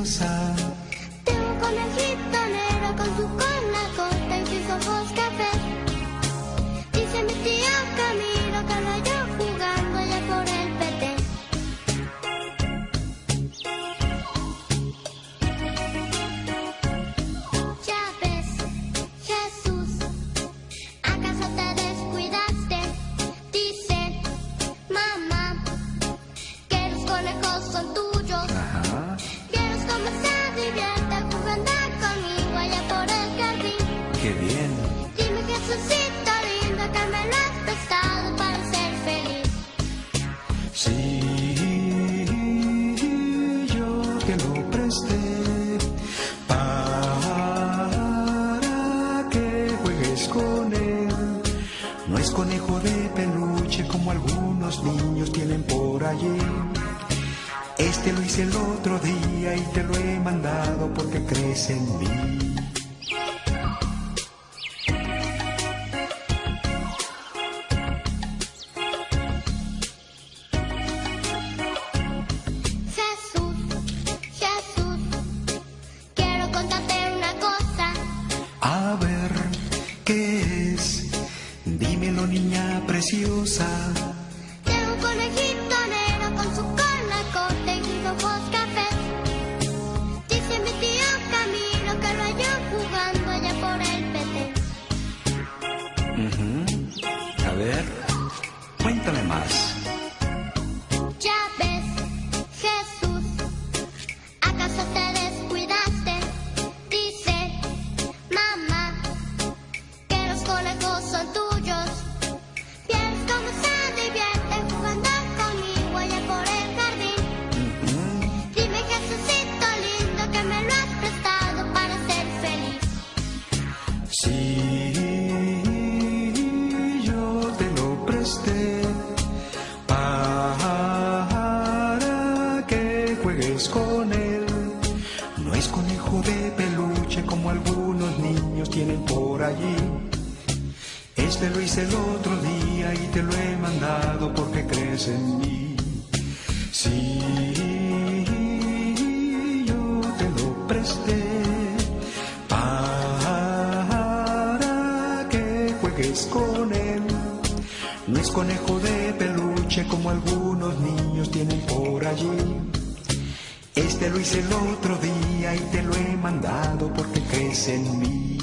preciosa. Tengo un conejito negro con su cola corta y sus ojos cafés. Dice mi tía Camilo que lo halló jugando allá por el Petén. Ya ves, Jesús, ¿acaso te descuidaste? Dice mamá que los conejos son tuyos. Ajá. Vieros cómo se divierte jugando conmigo allá por el jardín. ¡Qué bien! Dime, Jesucito lindo, que me lo has prestado para ser feliz. Sí, yo te lo presté para que juegues con él. No es conejo de peluche como algunos niños tienen por allí. Este lo hice el otro día y te lo he mandado porque crees en mí. Jesús, Jesús, quiero contarte una cosa. A ver, ¿qué es? Dímelo, niña preciosa. Tengo un conejito negro con su cola corta y sus ojos cafés. Dice mi tío Camilo que lo halló jugando allá por el Petén. A ver, cuéntame más. Ya ves, Jesús, ¿acaso te descuidaste? Dice mamá que los conejos son tuyos. Vieres cómo se divierte jugando conmigo allá por el jardín. Dime, Jesucito lindo, que me lo has prestado para ser feliz. Sí, yo te lo presté para que juegues con él. No es conejo de peluche como algunos niños tienen por allí. Este lo hice el otro día y te lo he mandado porque crees en mí. Sí, yo te lo presté para que juegues con él. No es conejo de peluche como algunos niños tienen por allí. Este lo hice el otro día y te lo he mandado porque crees en mí.